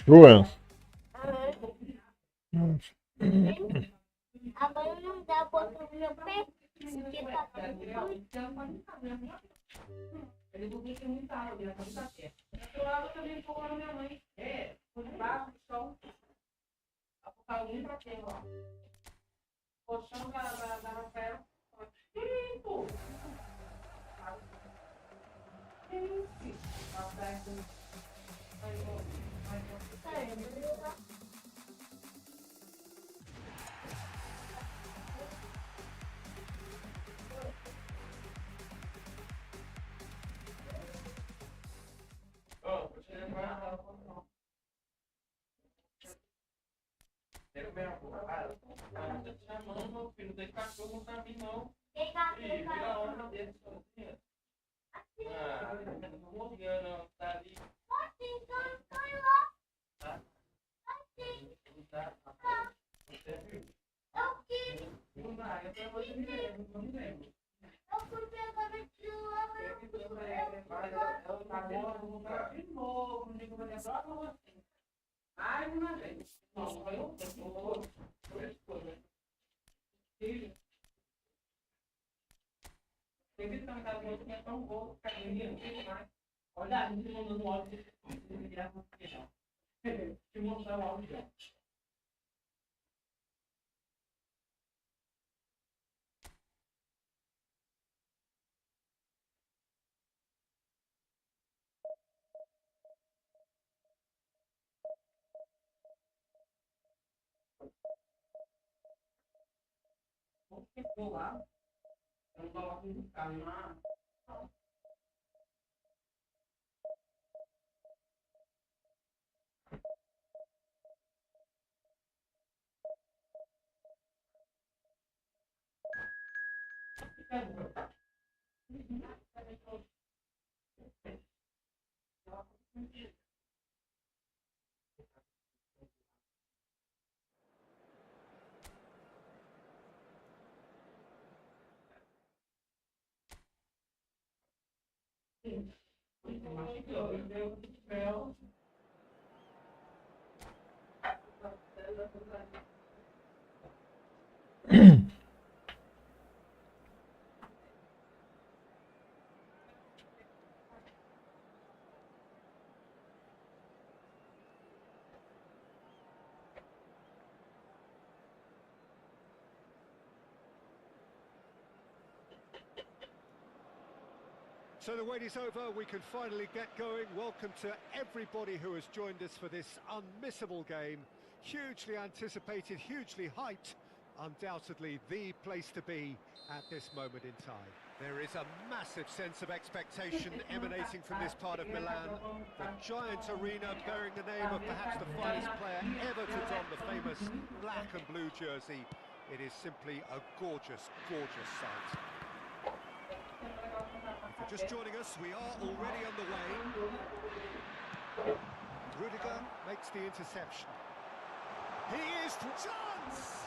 Joel. Agora não dá bota no meu pé. Porque tá ele não tem muita água, ele tá muito perto. Eu água também ficou na minha mãe. É, por debaixo do chão. A focalinha pra quem, ó. Colchão da Rafael. Limpo! Tá perto. Quero ver a porra. Tá te chamando, meu filho. Não tem cachorro pra mim, não. Tem cachorro. Vira a hora dele sozinha. Ah, não vou ver, não. Tá ali. Foi lá. Tá? Tá. Você viu? Eu quis. Não dá, eu vou te ver. Não me lembro. Eu fui pegar a tua. Eu tá bom, de novo. Não digo, vou lembrar pra você. Mais uma vez. Não, foi um tempo. Filho. Teve também da noite que é tão bom. Carinha, não sei mais. Olha, a gente mandando um áudio de virar no final. Te mostrar o áudio. Como que ficou lá? Eu não tava com carne lá. So the wait is over, we can finally get going. Welcome to everybody who has joined us for this unmissable game. Hugely anticipated, hugely hyped, undoubtedly the place to be at this moment in time. There is a massive sense of expectation emanating from this part of Milan. The giant arena bearing the name of perhaps the finest player ever to don the famous black and blue jersey. It is simply a gorgeous, gorgeous sight. just joining us, we are already underway. Rudiger makes the interception. He is for chance!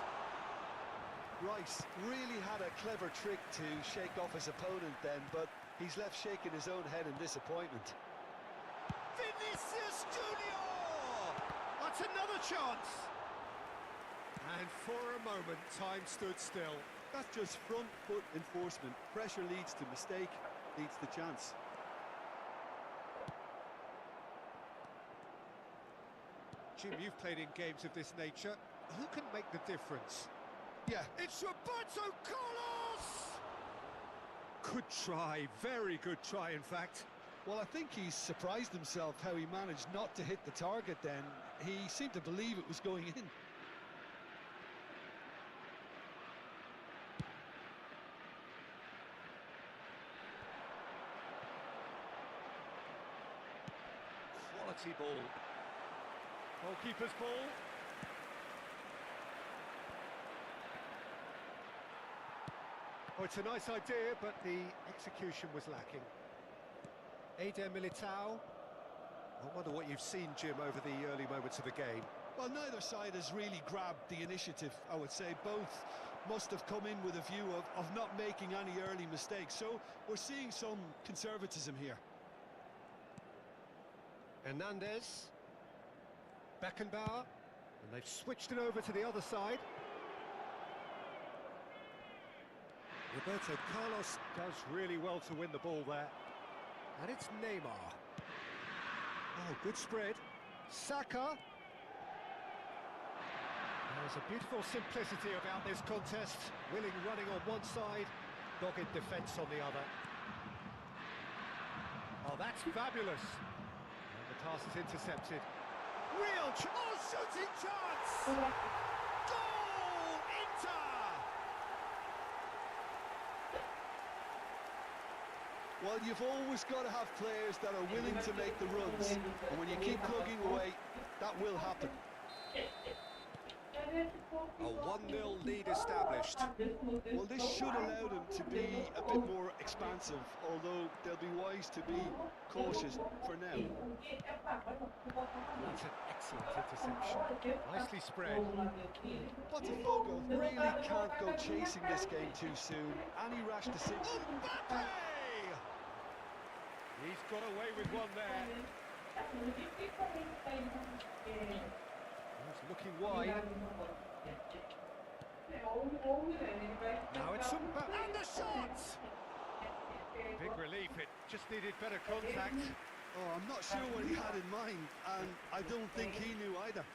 Rice really had a clever trick to shake off his opponent then, but he's left shaking his own head in disappointment. Vinicius Junior! That's another chance! And for a moment, time stood still. That's just front foot enforcement. Pressure leads to mistake, leads to chance. Jim, you've played in games of this nature. Who can make the difference? Yeah. It's Roberto Carlos! Good try, very good try, in fact. Well, I think he's surprised himself how he managed not to hit the target then. He seemed to believe it was going in. Quality ball. Goalkeeper's ball. Oh, it's a nice idea, but the execution was lacking. Eder Militao. I wonder what you've seen, Jim, over the early moments of the game. Well, neither side has really grabbed the initiative, I would say. Both must have come in with a view of not making any early mistakes. So we're seeing some conservatism here. Hernandez. Beckenbauer. And they've switched it over to the other side. Roberto Carlos does really well to win the ball there. And it's Neymar. Oh, good spread. Saka. There's a beautiful simplicity about this contest. Willing running on one side, dogged defence on the other. Oh, that's fabulous. And the pass is intercepted. Real shooting chance! Goal! Inter! Well, you've always got to have players that are willing to make the runs. And when you keep plugging away, that will happen. A 1-0 lead established. Well, this should allow them to be a bit more expansive, although they'll be wise to be cautious for now. That's an excellent interception. Nicely spread. Botafogo really can't go chasing this game too soon. Any rash decision... Mbappe! He's got away with one there. He's looking wide. Now it's Mbappe. And the shot! Big relief, it just needed better contact. Oh, I'm not sure what he had in mind, and I don't think he knew either.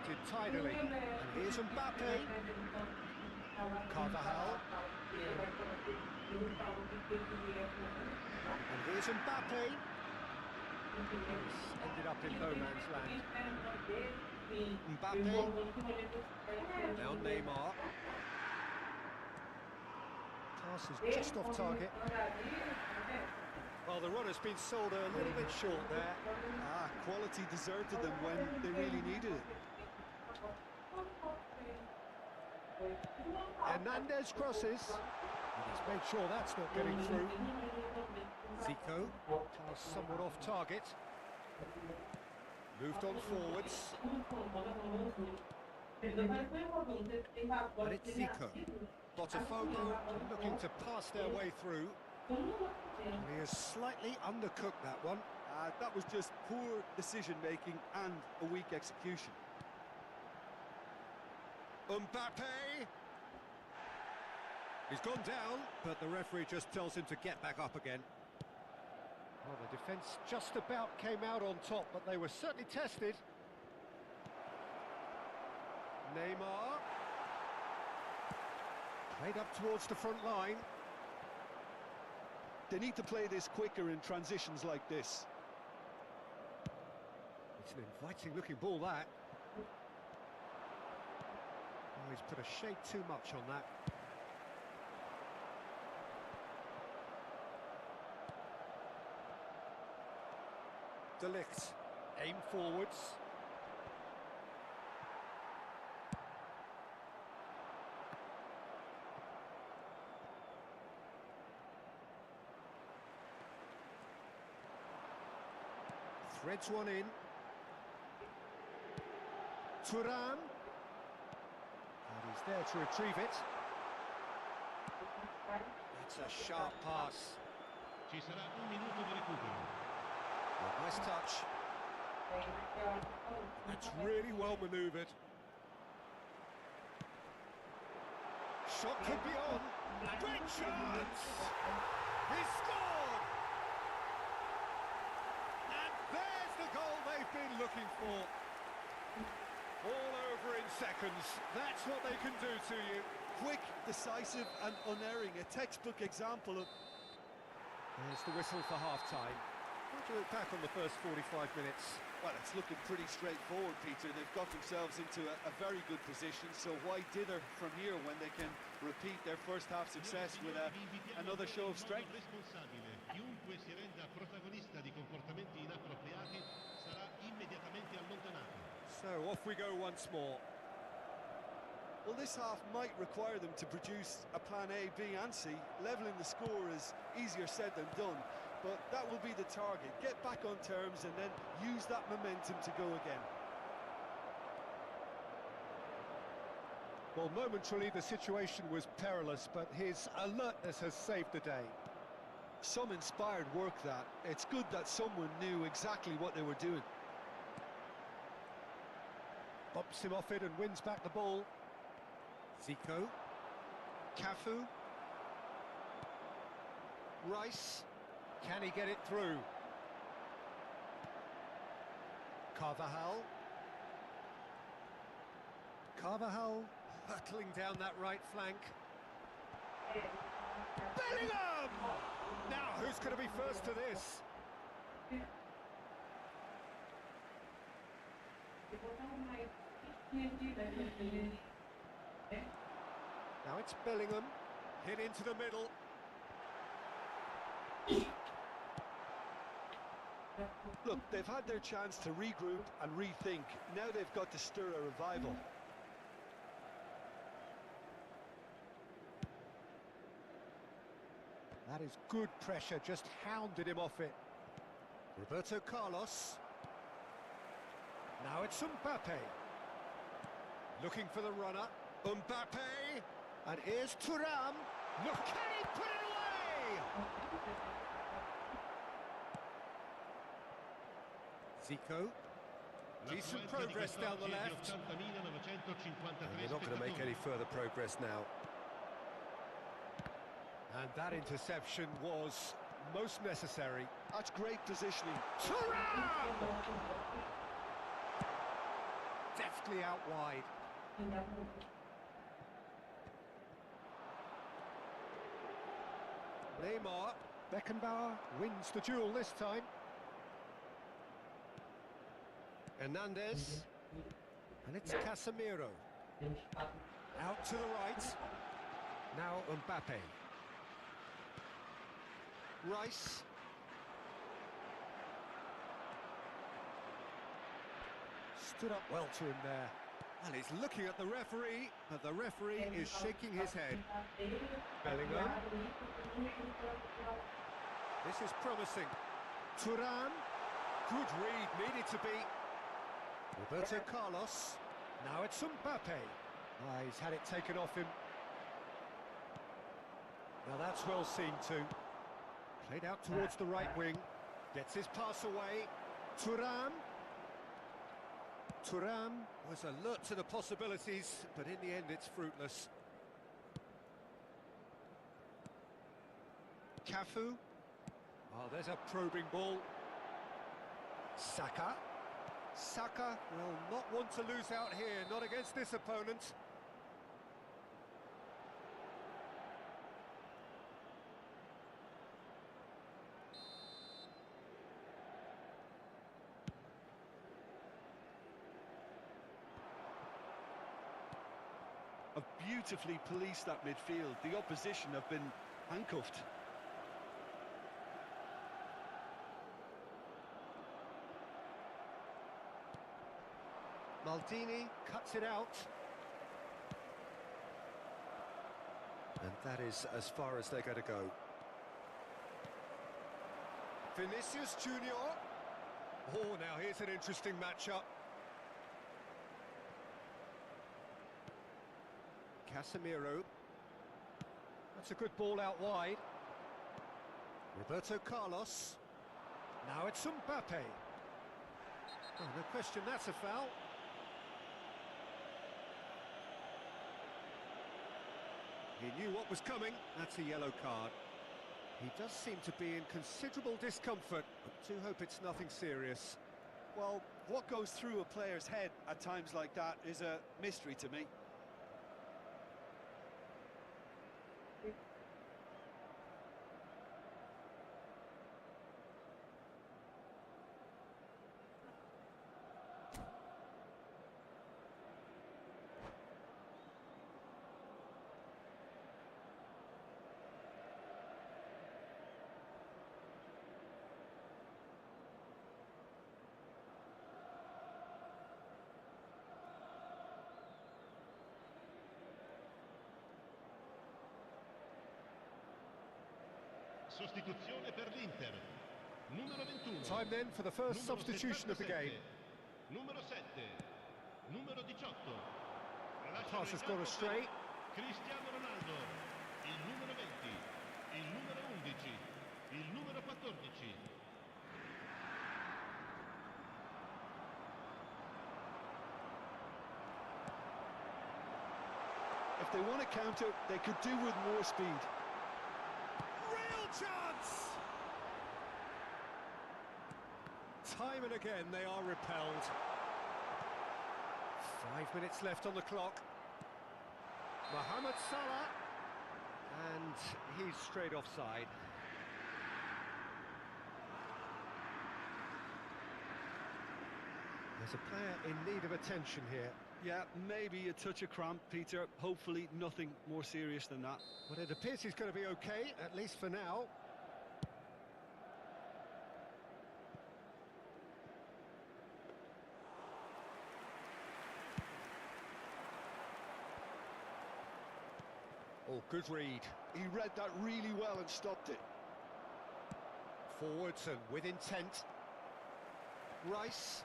Distributed tidily. And here's Mbappe. Carvajal. And here's Mbappe. He's ended up in no man's land. Mbappe. Now Neymar. Pass is just off target. Well, the run-has been sold a little bit short there. Quality deserted them when they really needed it. Hernandez crosses. And he's made sure that's not getting through. Zico, pass somewhat off target. Moved on forwards. And it's Zico. Botafogo looking to pass their way through. And he has slightly undercooked that one. That was just poor decision-making and a weak execution. Mbappe! He's gone down, but the referee just tells him to get back up again. Well, the defence just about came out on top, but they were certainly tested. Neymar. Played up towards the front line. They need to play this quicker in transitions like this. It's an inviting-looking ball, that. Oh, he's put a shade too much on that. De Ligt, aim forwards. Threads one in. Thuram. And he's there to retrieve it. It's a sharp pass. Ci sarà un minuto di recupero. Oh, nice touch. That's really well manoeuvred. Shot could be on. Great chance! He scored! And there's the goal they've been looking for. All over in seconds. That's what they can do to you. Quick, decisive and unerring. A textbook example of... There's the whistle for half-time. What do you look back on the first 45 minutes? Well, it's looking pretty straightforward, Peter. They've got themselves into a very good position, so why dither from here when they can repeat their first half success with another show of strength? Responsabile. Chiunque si renda protagonista di comportamenti inappropriati sarà immediatamente allontanato. So off we go once more. Well, this half might require them to produce a plan A, B and C. Levelling the score is easier said than done, but that will be the target. Get back on terms and then use that momentum to go again. Well, momentarily the situation was perilous, but his alertness has saved the day. Some inspired work that. It's good that someone knew exactly what they were doing. Bumps him off it and wins back the ball. Zico. Cafu. Rice. Can he get it through? Carvajal. Carvajal hurtling down that right flank. Bellingham! Now, who's going to be first to this? Now it's Bellingham, hit into the middle. Look, they've had their chance to regroup and rethink. Now they've got to stir a revival. That is good pressure, just hounded him off it. Roberto Carlos. Now it's Mbappe. Looking for the runner. Mbappe. And here's Thuram. Look, can he put it away? Zico. Decent progress down the left. And they're not going to make any further progress now. And that interception was most necessary. That's great positioning. Thuram! Deftly out wide. Neymar. Beckenbauer wins the duel this time. Hernandez. And it's Casemiro. Out to the right. Now Mbappe. Rice. Stood up well to him there. And he's looking at the referee, but the referee is shaking his head. Bellingham. This is promising. Thuram. Good read, needed to be. Roberto Carlos. Now it's Mbappe. He's had it taken off him. Now that's well seen too. Played out towards the right wing. Gets his pass away. Thuram. Thuram was alert to the possibilities, but in the end it's fruitless. Cafu. Oh, there's a probing ball. Saka. Saka will not want to lose out here, not against this opponent. Have beautifully policed that midfield. The opposition have been handcuffed. Maldini cuts it out. And that is as far as they're going to go. Vinicius Junior. Oh, now here's an interesting matchup. Casemiro. That's a good ball out wide. Roberto Carlos. Now it's Mbappe. Oh, no question, that's a foul. He knew what was coming. That's a yellow card. He does seem to be in considerable discomfort. I do hope it's nothing serious. Well, what goes through a player's head at times like that is a mystery to me. Sostituzione per l'Inter. Numero 21. Time then for the first substitution of the game. Numero 7. Numero 18. Pass has gone astray. Cristiano Ronaldo. Il numero 20. Il numero 11. Il numero 14. If they want to counter, they could do with more speed. Real chance! Time and again they are repelled. 5 minutes left on the clock. Mohamed Salah. And he's straight offside. There's a player in need of attention here. Yeah, maybe a touch of cramp, Peter. Hopefully nothing more serious than that. But it appears he's going to be okay, at least for now. Oh, good read. He read that really well and stopped it. Forwards and with intent. Rice.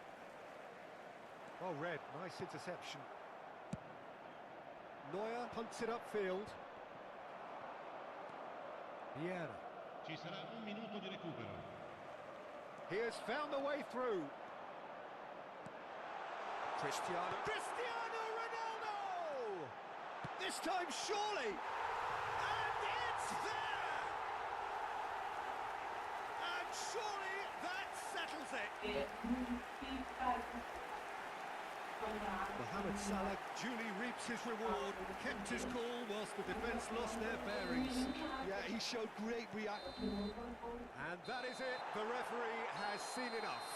Well read, nice interception. Neuer punts it upfield. Vieira. Ci sarà un minuto di recupero. He has found the way through. Cristiano Ronaldo! This time surely! And it's there! And surely that settles it! Mohamed Salah duly reaps his reward, kept his cool whilst the defence lost their bearings. Yeah, he showed great reaction. And that is it, the referee has seen enough.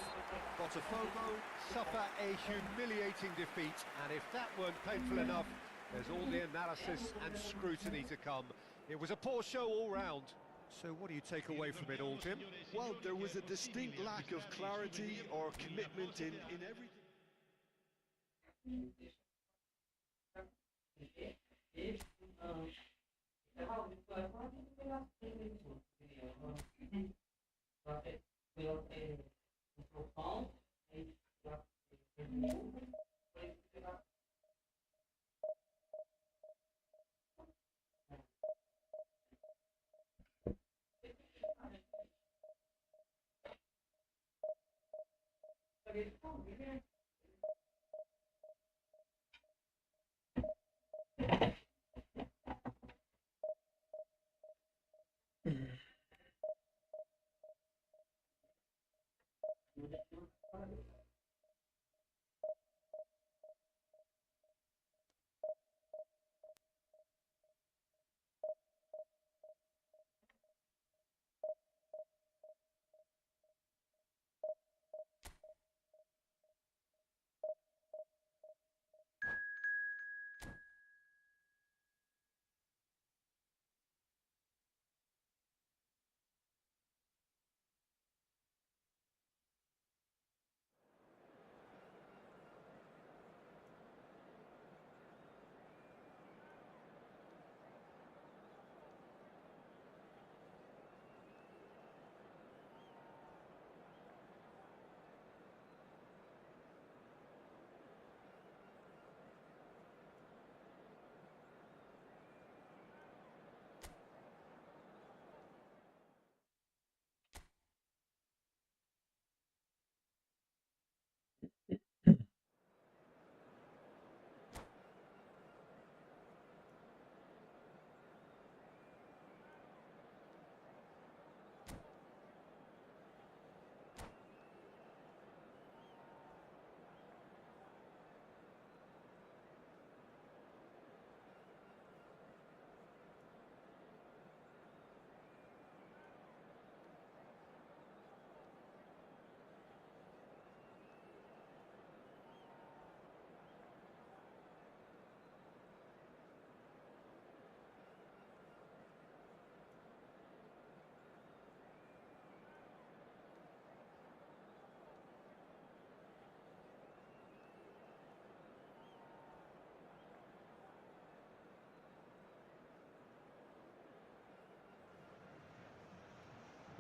Botafogo suffer a humiliating defeat, and if that weren't painful enough, there's all the analysis and scrutiny to come. It was a poor show all round. So what do you take away from it all, Jim? Well, there was a distinct lack of clarity or commitment in everything.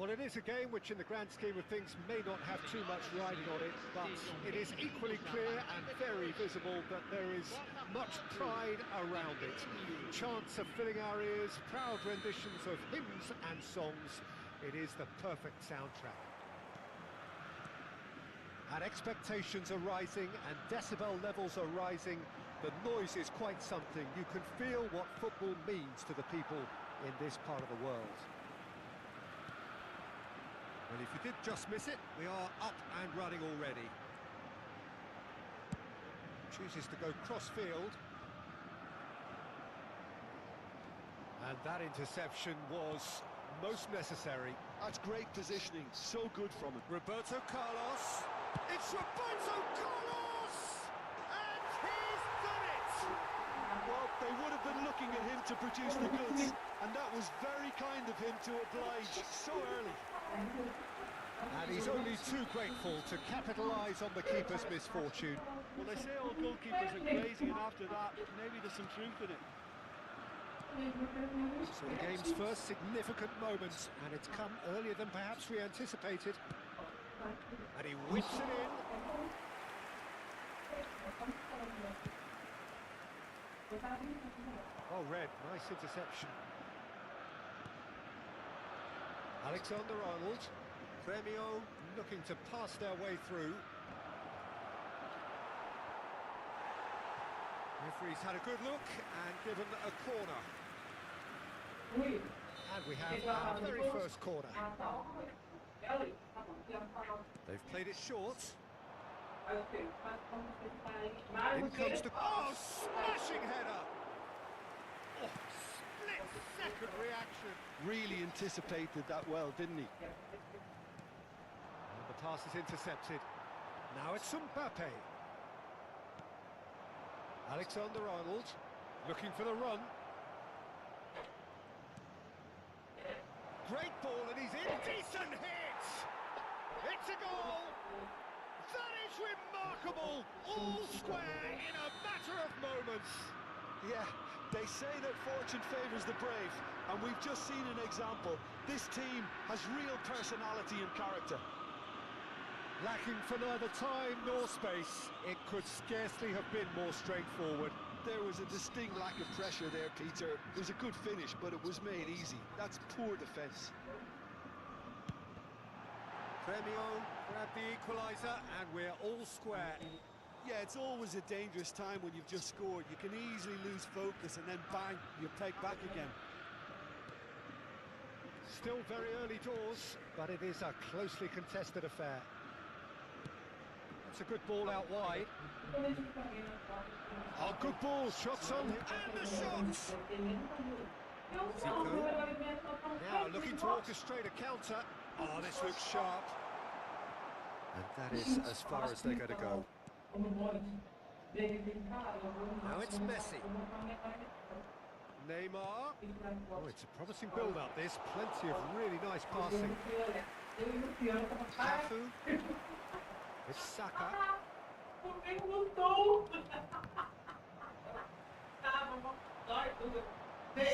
Well, it is a game which in the grand scheme of things may not have too much riding on it, but it is equally clear and very visible that there is much pride around it. Chants are filling our ears, proud renditions of hymns and songs. It is the perfect soundtrack. And expectations are rising and decibel levels are rising. The noise is quite something. You can feel what football means to the people in this part of the world. Well, if you did just miss it, we are up and running already. Chooses to go cross-field. And that interception was most necessary. That's great positioning, so good from him. Roberto Carlos. It's Roberto Carlos! And he's done it! Well, they would have been looking at him to produce the goods, and that was very kind of him to oblige so early. And he's only too grateful to capitalise on the keeper's misfortune. Well, they say all goalkeepers are crazy, and after that, maybe there's some truth in it. So the game's first significant moments, and it's come earlier than perhaps we anticipated. And he whips it in. Oh, Red, nice interception. Alexander-Arnold. Gremio looking to pass their way through. Referee's had a good look and given a corner. And we have our very first corner. They've played it short. In comes the... Oh, smashing header! Oh, split-second reaction. Really anticipated that well, didn't he? And the pass is intercepted. Now it's Mbappe. Alexander-Arnold looking for the run. Great ball and he's in. Decent hit! It's a goal! That is remarkable! All square in a matter of moments. Yeah, they say that fortune favours the brave, and we've just seen an example. This team has real personality and character. Lacking for neither time nor space, it could scarcely have been more straightforward. There was a distinct lack of pressure there, Peter. It was a good finish, but it was made easy. That's poor defence. Gremio grabbed the equaliser, and we're all square. Yeah, it's always a dangerous time when you've just scored. You can easily lose focus, and then bang, you're pegged back again. Still very early doors, but it is a closely contested affair. It's a good ball out wide. Oh, good ball, shots on, and the shots! Zico. Now looking to orchestrate a counter. Oh, this looks sharp. And that is as far as they're going to go. Now it's Messi. Neymar. Oh, it's a promising build-up, this. Plenty of really nice passing. Cafu. It's Saka.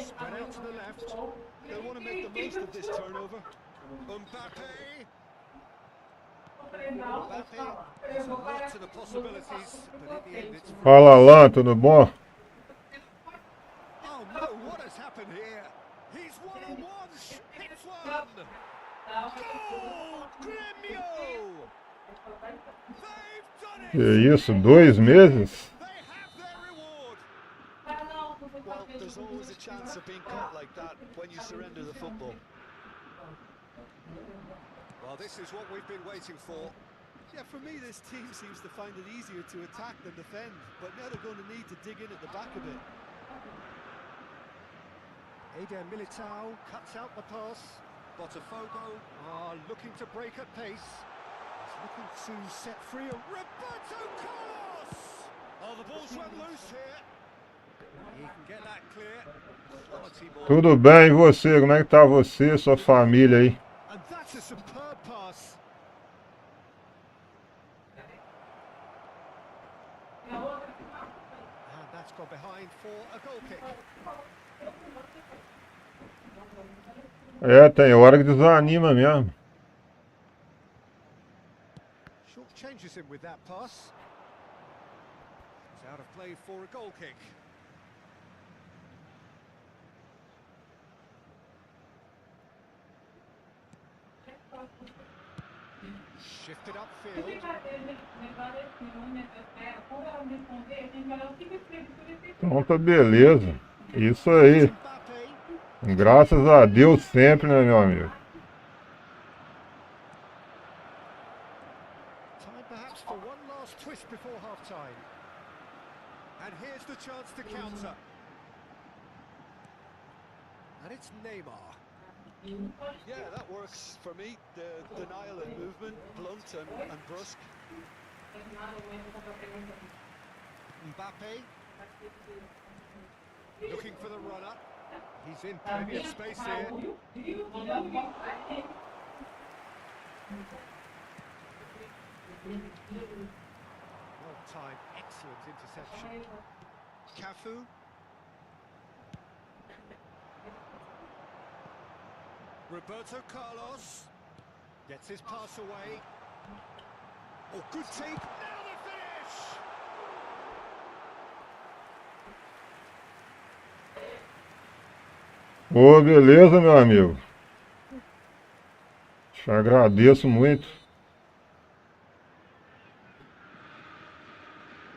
Spread out to the left. They want to make the most of this turnover. Mbappe. Mbappe. There's a lot to the possibilities, but in the end it's... Fala, Alan, tudo bom? Oh no, what has happened here? He's one-on-one. Hits one. Goal! Gremio! They've done it! Que isso, 2 meses? They have their reward! Well, there's always a chance of being caught like that when you surrender the football. Well, this is what we've been waiting for. Yeah, for me, this team seems to find it easier to attack than defend, but now they're going to need to dig in at the back a bit. Eder Militao cuts out the pass. Botafogo are looking to break at pace. He's looking to set free a Roberto Carlos! Oh, the ball's run loose here. He can get that clear. Quality ball. Tudo bem, e você? Como é que tá você, sua família aí? And that's a superb pass. And that's gone behind for a goal kick. É, tem hora que desanima mesmo. Short changes him with that pass. It's out of play for a goal kick. Shifted upfield. Então tá beleza. Isso aí. Mbappe. Graças a Deus sempre, né, meu amigo? Time perhaps for one last twist before half-time. And here's the chance to counter. And it's Neymar. Yeah, that works for me. The denial and movement, blunt and brusque. Mbappe. Looking for the runner. He's in plenty of space here. Well-timed, excellent interception. Cafu. Roberto Carlos gets his pass away. Oh, good take. Now the finish! Ô, beleza, meu amigo. Te agradeço muito.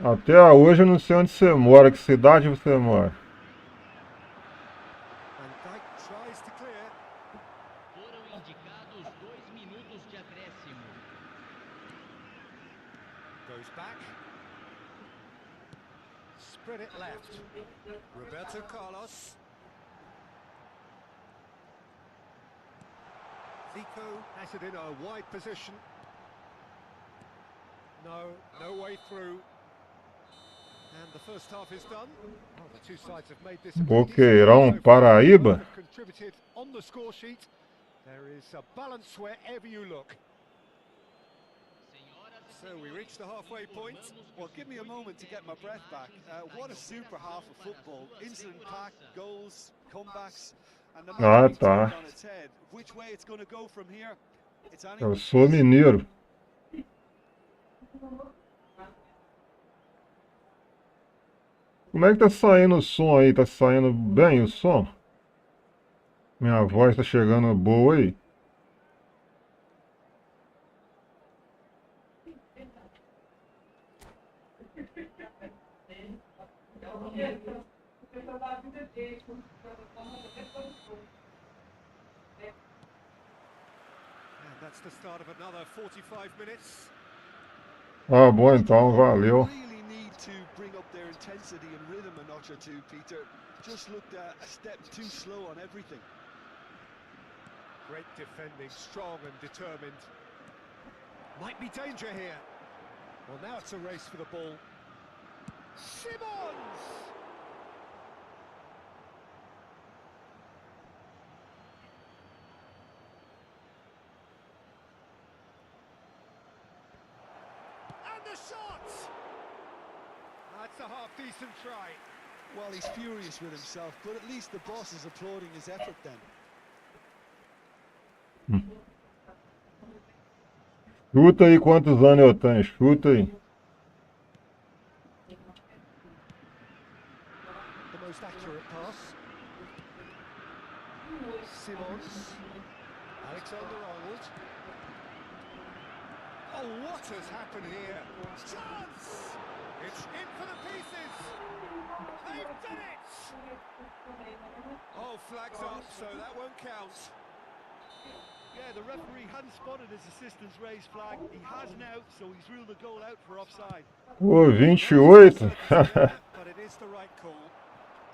Até hoje eu não sei onde você mora, que cidade você mora. And Dijk tries to clear. Foram indicados 2 minutos de acréscimo. Goes back. Spread it left. Roberto Carlos. Zico has it in a wide position. No way through. And the first half is done. Well, the two sides have made this a pretty decent Boqueirão, game so far. Paraíba. Both have contributed on the score sheet. There is a balance wherever you look. So we reached the halfway point. Well, give me a moment to get my breath back. What a super half of football. Incident-packed, goals, comebacks, and the match tá. turned on its head. Which way it's going to go from here? It's Eu anyone's sou guess. mineiro. Como é que tá saindo o som aí? Tá saindo bem o som? Minha voz tá chegando boa aí? And that's the start of another 45 minutes. Ah, bom então, valeu. Really need to bring up their intensity and rhythm a notch or two, Peter. Just looked a step too slow on everything. Great defending, strong and determined. Might be danger here. Well, now it's a race for the ball. Simmons! And the shot! That's a half-decent try. Well, he's furious with himself, but at least the boss is applauding his effort then. Chuta aí quantos anos eu tenho, chuta aí. The most accurate pass. Simmons. Alexander-Arnold. Oh, what has happened here? Chance! It's in for the pieces! They've done it! Oh, flags up, so that won't count. Yeah, the referee hadn't spotted his assistant's raised flag. He has now, so he's ruled the goal out for offside. Ô, 28. But it is the right call.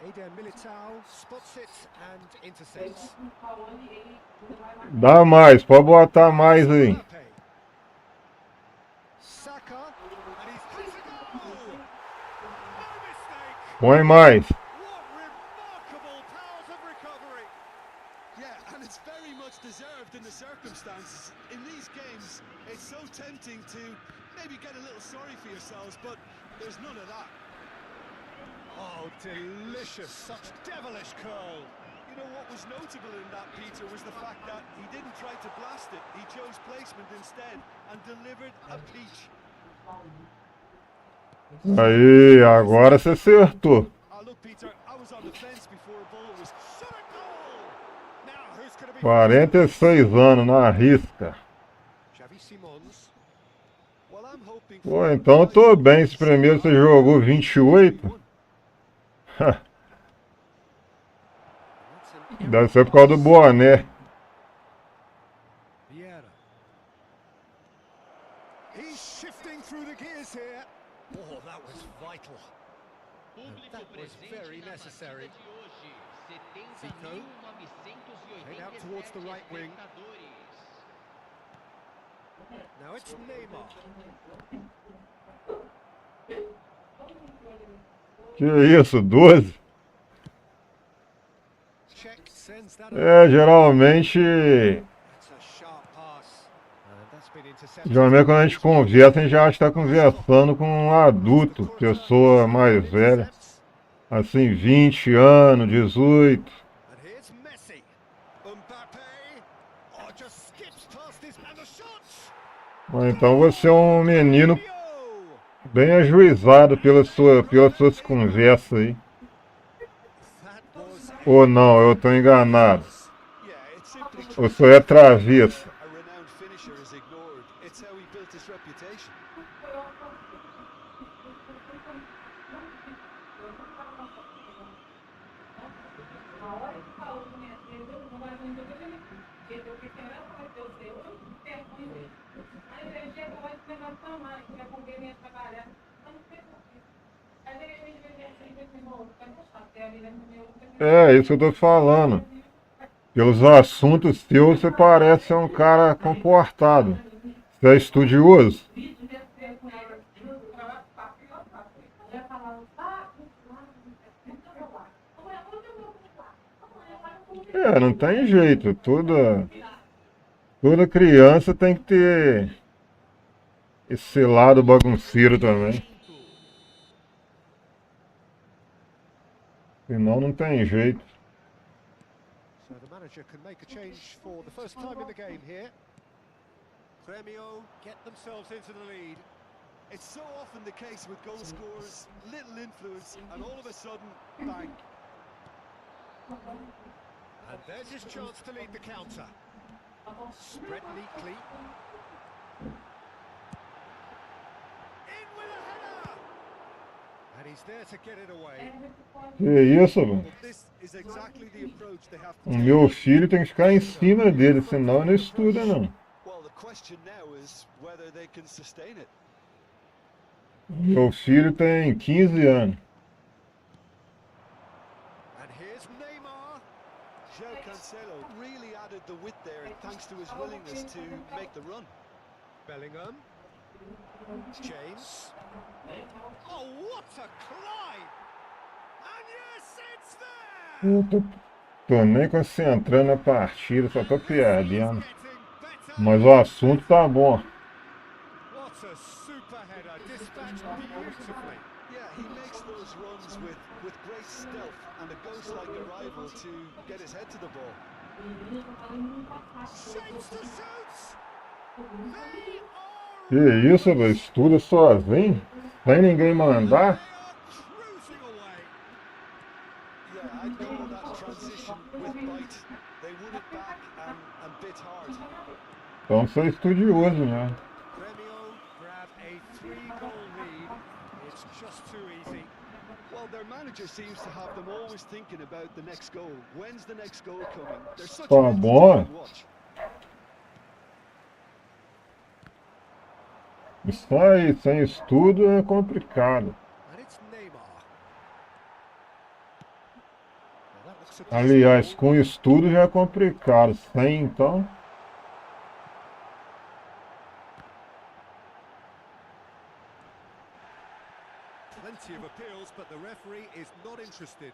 Eder Militao spots it and intercepts. Dá mais, pode botar mais aí. Mbappe. Saka, and he's hit a goal! No mistake! Põe mais. What remarkable powers of recovery! Yeah, and it's very much deserved in the circumstances. In these games, it's so tempting to maybe get a little sorry for yourselves, but there's none of that. Oh, delicious, such devilish curl. You know what was notable in that, Peter, was the fact that he didn't try to blast it. He chose placement instead and delivered a peach. Aí, agora você acertou. Look, Peter, I was on the fence before a ball was shot at goal. Now, who's going to be 46 anos na risca. Xavi Simons. Well, I'm hoping Pô, então eu tô bem. Esse primeiro você jogou 28. Deve ser por causa do boné. Vieira. He's shifting through the gears here. Oh, that was vital. Público presente na partida de hoje. Zico. Played out towards the 70.987 right wing. espectadores. Now it's Neymar. Que isso, 12? Check sends that Geralmente That's a sharp pass. And that's been intercepted. Geralmente quando a gente conversa, a gente acha que está conversando com um adulto, pessoa mais velha. Assim, 20 anos, 18. And here's Messi. Mbappe. Oh, just skips past this and the shot. Então você é um menino bem ajuizado pelas suas conversas aí. That was Ou não, eu estou enganado. Yeah, it's simply Ou só é travesso. a renowned finisher is ignored. It's how he built his reputation. Isso que eu tô falando. Pelos assuntos teus, você parece ser um cara comportado. Você é estudioso. Não tem jeito. Toda criança tem que ter esse lado bagunceiro também. Senão não tem jeito. So the manager can make a change for the first time in the game here. Grêmio get themselves into the lead. It's so often the case with goal scorers, little influence, and all of a sudden, bang. And there's his chance to lead the counter. Spread neatly. In with a header! And he's there to get it away. Que isso, mano? But this is exactly the approach they have to O take. meu filho tem que ficar em cima dele, senão não estuda não. Well, the question now is whether they can sustain it. Meu filho tem 15 anos. And here's Neymar. João Cancelo really added the width there thanks to his willingness to make the run. Bellingham. James. Oh, what a climb! And yes, it's there! Eu tô nem concentrando na partida, só tô perdendo. Getting better. Mas o assunto tá bom. What a super header, dispatched beautifully. Yeah, he makes those runs with great stealth and a ghost-like arrival to get his head to the ball. Shapes to shoots. They are Que isso, velho? Estuda sozinho? Sem ninguém mandar? cruising away. Yeah, I'd call that transition with bite. They won it back and bit hard. Então você é estudioso, né? Grêmio grab a 3-goal lead. It's just too easy. Well, their manager seems to have them always thinking about the next goal. When's the next goal coming? They're such Tá an bom. entertaining watch. Isso aí, sem estudo é complicado. And it's Neymar. Well, that looks a Aliás, com estudo já é complicado. Sem, então... plenty of appeals, but the referee is not interested.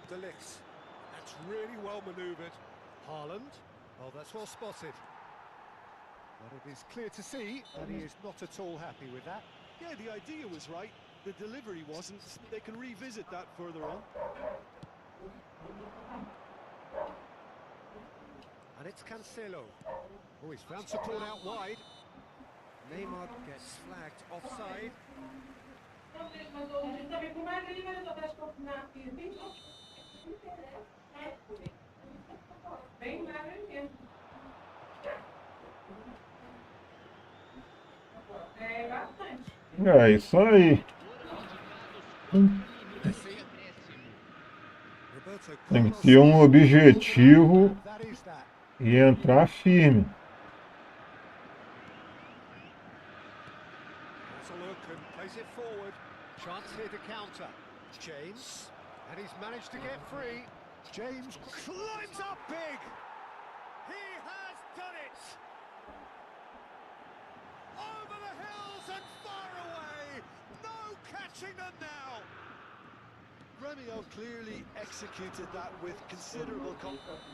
De Ligt. That's really well manoeuvred. Haaland. Oh, that's well spotted. But it is clear to see that he is not at all happy with that. Yeah, the idea was right. The delivery wasn't. They can revisit that further on. And it's Cancelo. Oh, he's found support out wide. Neymar gets flagged offside. É isso aí. Tem que ter um objetivo e entrar firme. Has a look and plays it forward. Chance here to counter. James, and he's managed to get free. James climbs up big. He has done it. Over the hills and far away. No catching them now. Remio clearly executed that with considerable confidence.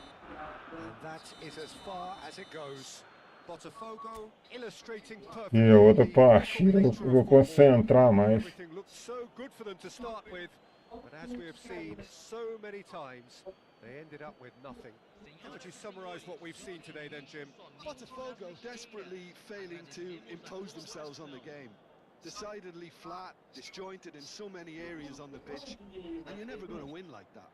And that is as far as it goes. Botafogo illustrating E a outra perfectly. partida eu vou concentrar mais. Everything looked so good for them to start with, but as we have seen so many times, they ended up with nothing. How would you summarise what we've seen today then, Jim? Botafogo desperately failing to impose themselves on the game. Decidedly flat, disjointed in so many areas on the pitch, and you're never going to win like that.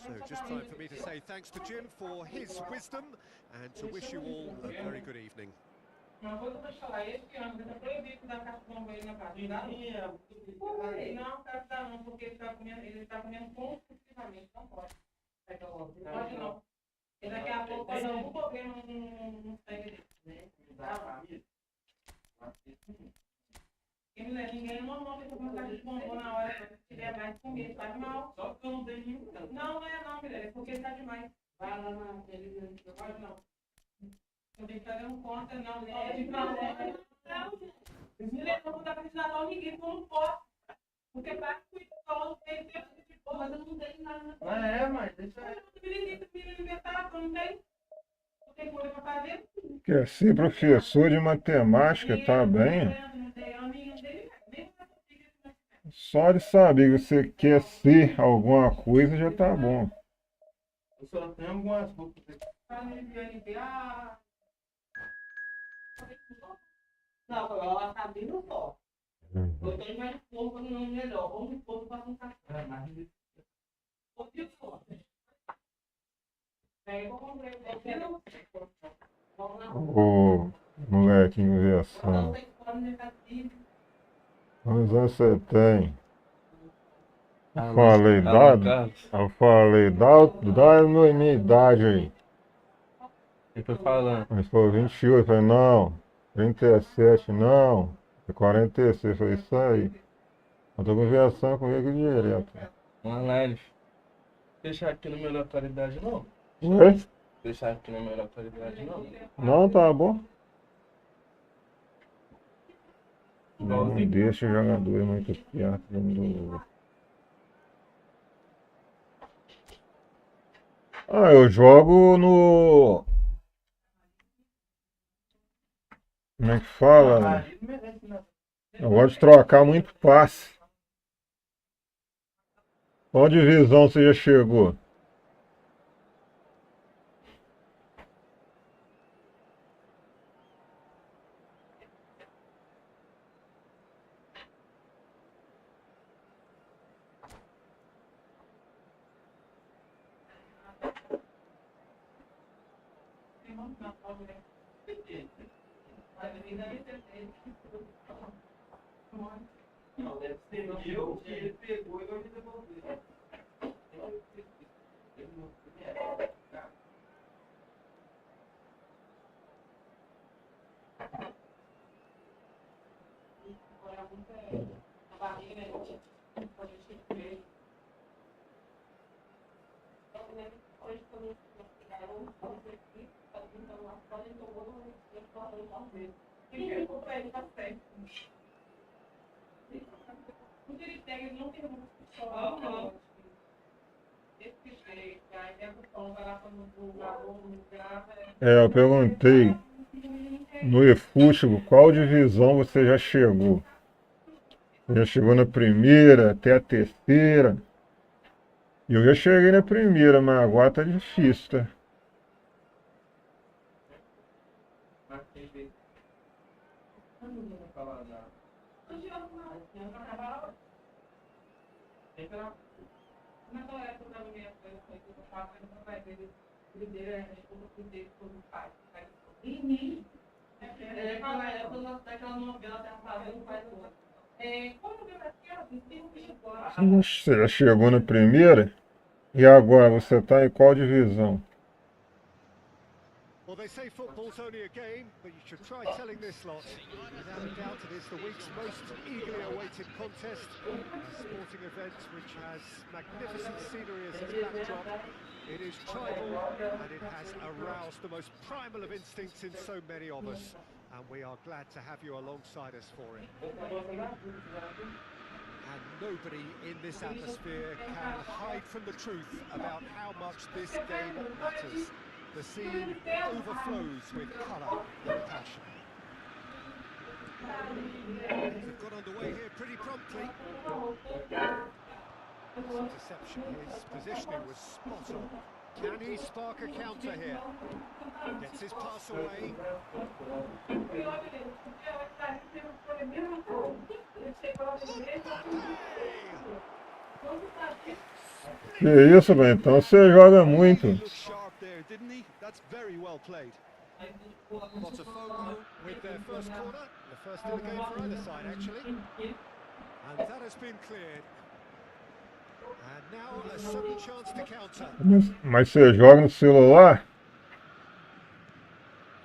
So just time for me to say thanks to Jim for his wisdom and to wish you all a very good evening. Uma coisa eu vou te falar, esse ano você tá proibido de dar café com ele na casa, tá? Não, quero dar não, porque ele tá comendo compulsivamente, não pode. Não pode não. E daqui a pouco pode algum problema no sangue dele. Ninguém não fica com caixa de bombom na hora, se tiver mais comida, faz mal. Só que eu não tenho nenhum. Não é não, mulher, é porque tá demais. Vai lá na televisão, não pode não. Eu tenho que fazer um conta, não, me lembra quando a candidatura ninguém não pode. Porque para que o tem tempo de pôr, mas eu não tenho nada. Mas deixa eu inventar, eu não tenho. Não tem coisa para fazer. Quer ser professor de matemática, tá bem? Só de saber que você quer ser alguma coisa já tá bom. Eu só tenho algumas roupas. Não, ela tá bem no sol. Eu tenho mais força no melhor. Vamos pôr para um café. Ô, molequinho versão. Quantos anos você tem? Eu falei, dá a minha idade aí. Ele foi falando. Mas foi 28, eu falei, não, 37, não, é 46, eu falei, isso aí. Eu tô conversando comigo direto. Uma live. Deixar aqui no meu localidade não? Oi? Deixar aqui no meu localidade não? Não, tá bom. Não deixa o jogador muito perto do outro. Ah, eu jogo no... Como é que fala? Eu gosto de trocar muito passe. Qual divisão você já chegou? Não, deve ser eu que ele pegou e vai me devolver. É, eu perguntei no efootball qual divisão você já chegou. Você já chegou na primeira, até a terceira? Eu já cheguei na primeira, mas agora tá difícil, tá? Você já chegou na primeira? E agora, você tá em qual divisão? Well, they say football's only a game, but you should try telling this lot. Without a doubt, it is the week's most eagerly awaited contest, a sporting event which has magnificent scenery as its backdrop. It is tribal, and it has aroused the most primal of instincts in so many of us, and we are glad to have you alongside us for it. And nobody in this atmosphere can hide from the truth about how much this game matters. The scene overflows with colour and passion. They've got underway here pretty promptly. His interception, his positioning was spot on. Can he spark a counter here? Gets his pass away. Que isso, velho? Então você joga muito. He looked sharp there, didn't he? That's very well played. Botafogo with their first corner, the first in the game for either side actually. And that has been cleared. And now a sudden chance to counter. Mas você joga no celular?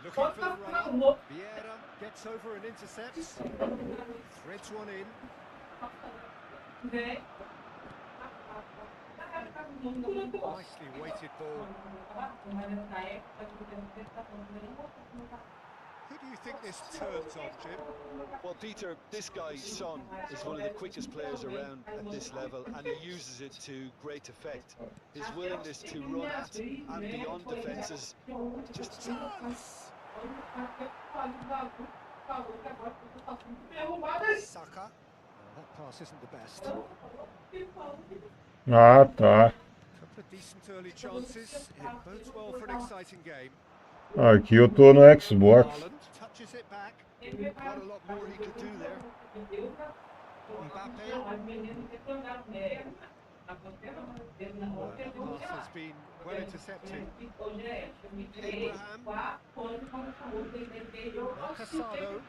Looking for the runner. Vieira gets over and intercepts. Threads one in. Nicely weighted ball. Who do you think this turns on, Jim? Well, Peter, this guy, Son, is one of the quickest players around at this level, and he uses it to great effect. His willingness to run at and beyond defences, just chance. Saka. That pass isn't the best. Ah, tá. Couple of decent early chances. It bodes well for an exciting game. Aqui eu tô no Xbox. Haaland touches it back. Quite a lot more he could do there. Mbappe. That pass has been well intercepted. Abraham. Casado.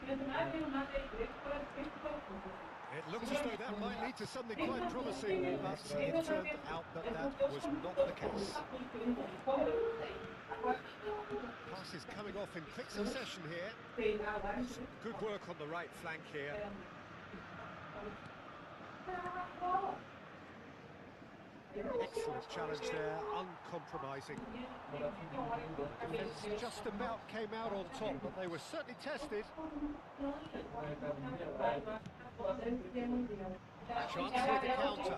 It looked as though that might lead to something quite promising, but it turned out that that was not the case. Passes coming off in quick succession here. Some good work on the right flank here. Excellent challenge there, uncompromising. Defence just about came out on top, but they were certainly tested. Chance here to counter.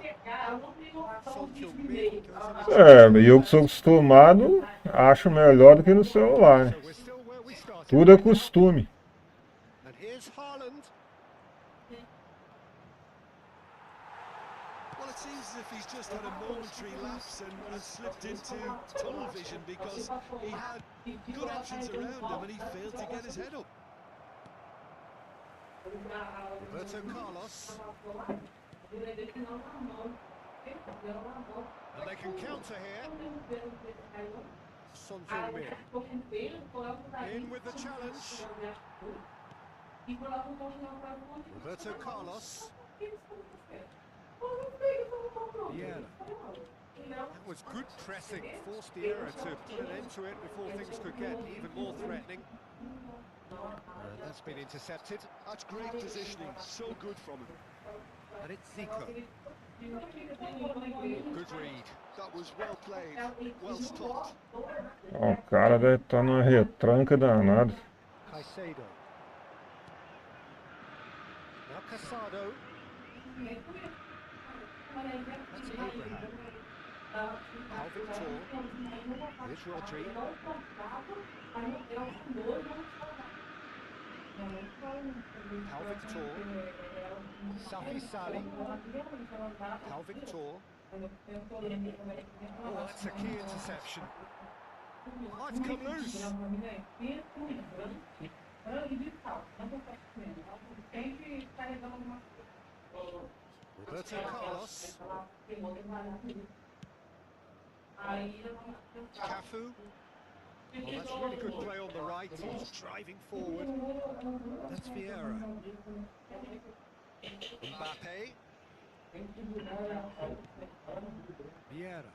Eu que sou acostumado, acho melhor do que no celular. So we're still where we started. Tudo é costume. And here's Haaland. Well, it seems as if he's just had a momentary lapse and slipped into tunnel vision, because he had good options around him and he failed to get his head up. Roberto Carlos. And they can counter here. Son Heung-min. In with the challenge. Roberto Carlos. Vieira. That was good pressing, forced the error to put an end to it before things could get even more threatening. That's been intercepted. That's great positioning, so good from him. And it's Zico. Good read. That was well played, well stopped. Ó, o cara deve estar numa retranca danada. Caicedo. Now Casado. That's Abraham. Now Victor. Here's Rodri. Now Victor. Safi Sali. Now Victor. Oh, that's a key interception. Might come loose. Roberto Carlos. Cafu. Oh, that's really good play on the right. He's driving forward. That's Vieira. Mbappe. Vieira.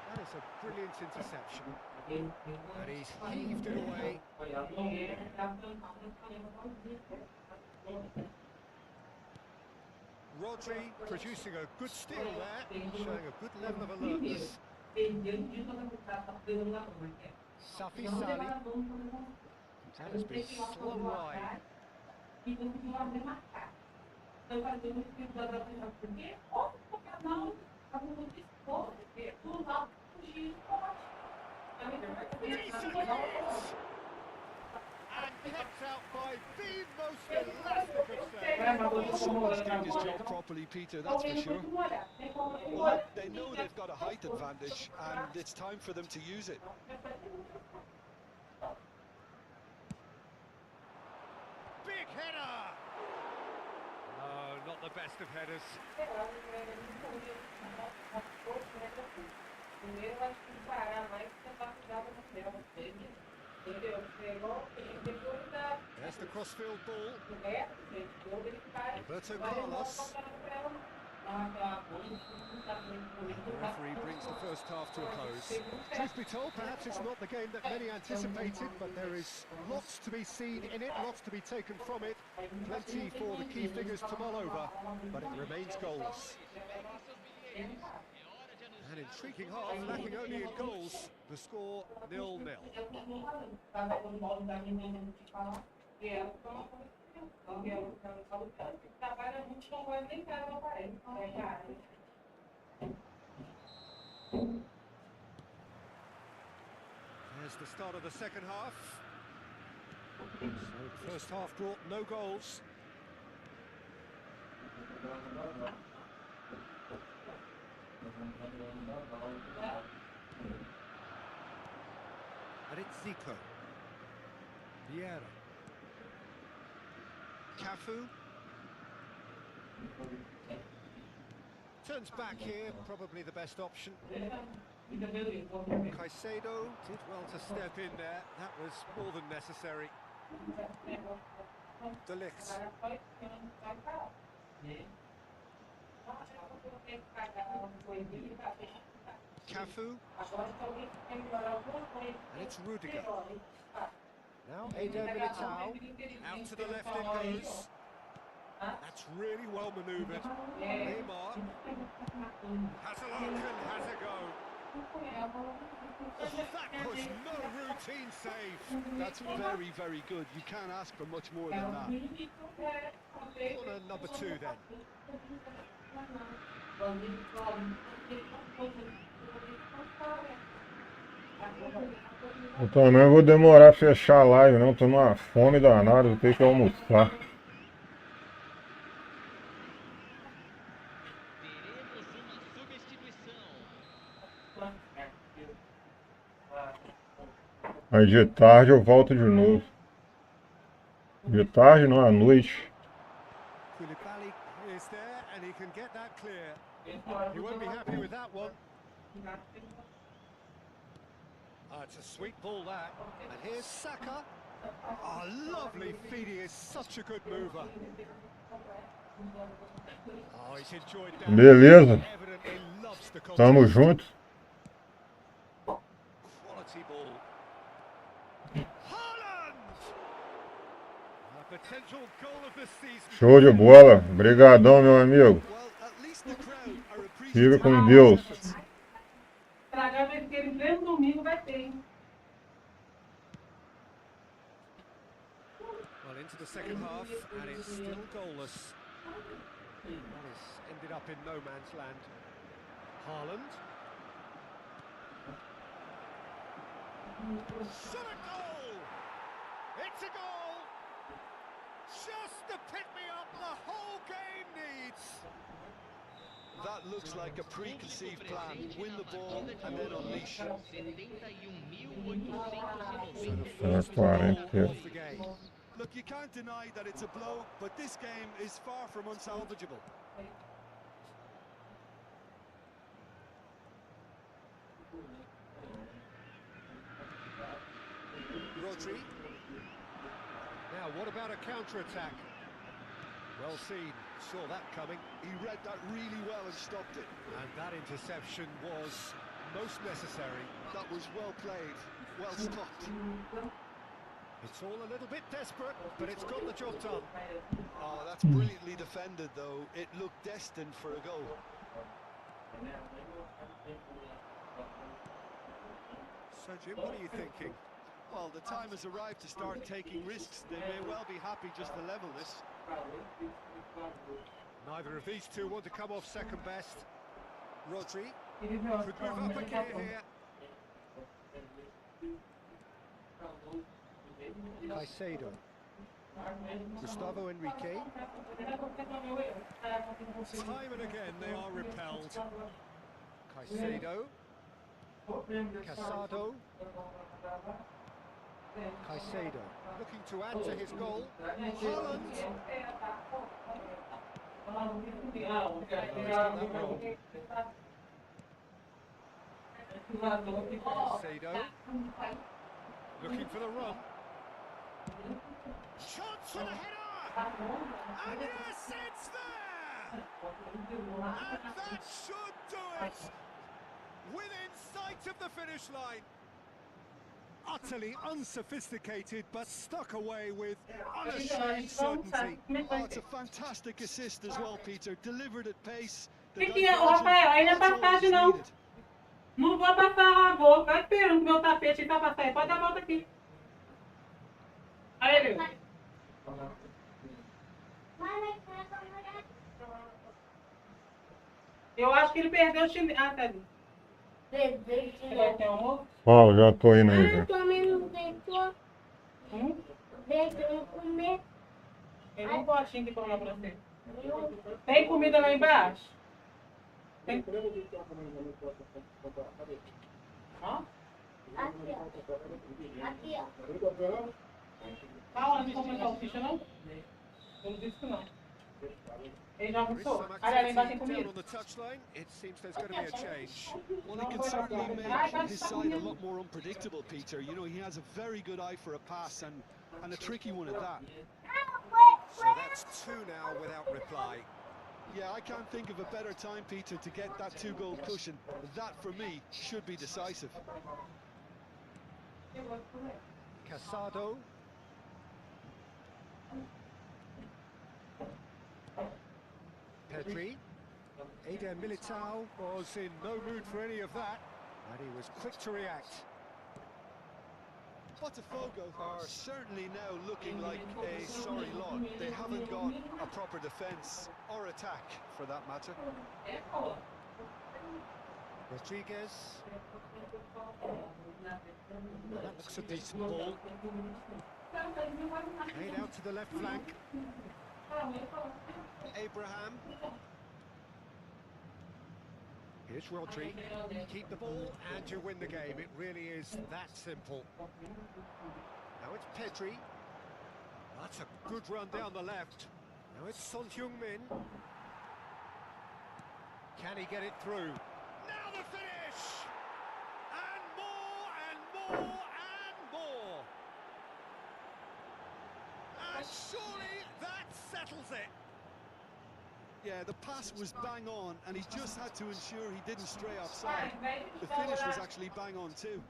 That is a brilliant interception. And he's heaved it away. Rodri producing a good steal there, showing a good level of alertness. Safi Sali. That has been slung wide. Decent hit! And kept out by the most elastic of saves. Well, someone's doing his job properly, Peter, that's for sure. Well, they know they've got a height advantage, and it's time for them to use it. Big header! No, not the best of headers. There's the crossfield ball. Roberto Carlos. The referee brings the first half to a close. Truth be told, perhaps it's not the game that many anticipated, but there is lots to be seen in it, lots to be taken from it. Plenty for the key figures to mull over, but it remains goalless. An intriguing half, lacking only in goals. The score 0-0. There's the start of the second half. So the first half brought no goals. And it's Zico. Vieira. Cafu. Turns back here, probably the best option. Caicedo did well to step in there. That was more than necessary. De Ligt. Cafu. And it's Rudiger. Now Eder Militao. Out to the left it goes. That's really well manoeuvred. Neymar. Has a look and has a go. That was no routine save. That's very, very good. You can't ask for much more than that. Corner number 2 then. Eu também vou demorar a fechar a live, não. Tô numa fome danada, vou ter que almoçar. Teremos uma substituição. Aí de tarde eu volto de novo. De tarde não, à noite. Koulibaly is there and he can get that clear. He won't be happy with that one. It's a sweet ball that. And here's Saka. Oh, lovely feed. He is such a good mover. Oh, he's enjoyed that. Beleza. Evidently loves the contest. Tamo junto. Quality ball. Haaland! A potential goal of the season. Show de bola. Obrigadão, meu amigo. Well, at least the crowd are Fica appreciative. com Deus. Tragar vai ter em pleno domingo, vai ter, hein? Well, into the second half, and it's still goalless. That has ended up in no man's land. Haaland. Shot a goal! It's a goal! Just the pick-me-up the whole game needs. That looks like a preconceived plan. Win the ball and then unleash. 71.890. First goal of the game. Look, you can't deny that it's a blow, but this game is far from unsalvageable. Rodri. Now, what about a counter-attack? Well seen, saw that coming. He read that really well and stopped it. And that interception was most necessary. That was well played, well stopped. It's all a little bit desperate, but it's got the job done. Oh, that's brilliantly defended, though. It looked destined for a goal. So, Jim, what are you thinking? Well, the time has arrived to start taking risks. They may well be happy just to level this. Neither of these two want to come off second best. Rodri could move up a gear here. Caicedo. Gustavo Enrique. Time and again they are repelled. Caicedo. Casado. Caicedo looking to add to his goal. Holland. Caicedo looking for the run. Chance for the header! And yes, it's there! And that should do it! Within sight of the finish line. Utterly unsophisticated, but stuck away with unashamed certainty. Oh, it's a fantastic assist as well, Peter. Delivered at pace. Rafael, ainda tá tarde não. Não vou passar, vou ficar esperando que meu tapete tá passando. Pode dar a volta aqui. Aí, ele. Eu acho que ele perdeu o chinelo. Ah, tá ali. Fala, já tô indo aí. Ah, tua mãe não deitou? Deitou comer? Tem um potinho que colocar pra você. Tem comida lá embaixo? Tem. Ó. Aqui, ó. Aqui, ó. Fala, não vou montar o ficha, não? Eu não disse que não. Ele já almoçou? Olha, lá embaixo tem comida. It seems there's going to be a change. Well, he can certainly make his side a lot more unpredictable, Peter. You know, he has a very good eye for a pass and a tricky one at that. So that's two now without reply. Yeah, I can't think of a better time, Peter, to get that two-goal cushion. That, for me, should be decisive. Casado. Pedri. Eder Militao was in no mood for any of that, and he was quick to react. Botafogo are certainly now looking like a sorry lot. They haven't got a proper defence or attack, for that matter. Rodriguez. That looks a decent ball. Made out to the left flank. Abraham. Here's Rodri. Keep the ball and you win the game. It really is that simple. Now it's Pedri. That's a good run down the left. Now it's Son Heung-min. Can he get it through? Now the finish! And more and more and more! And surely that settles it! Yeah, the pass was bang on, and he just had to ensure he didn't stray offside. The finish was actually bang on too.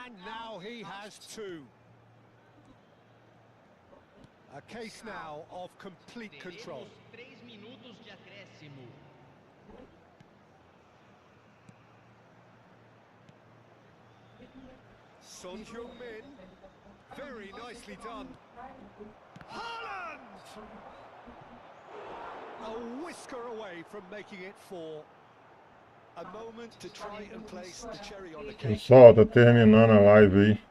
And now he has two. A case now of complete control. 3 minutos de acréscimo. Son Heung-min, very nicely done. Haaland! A whisker away from making it 4. A moment to try and place the cherry on the cake. Pessoal, tá terminando a live aí.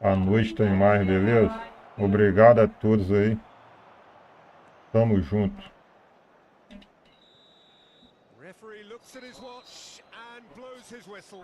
À noite tem mais, beleza? Obrigado a todos aí. Tamo junto. Referee looks at his watch and blows his whistle.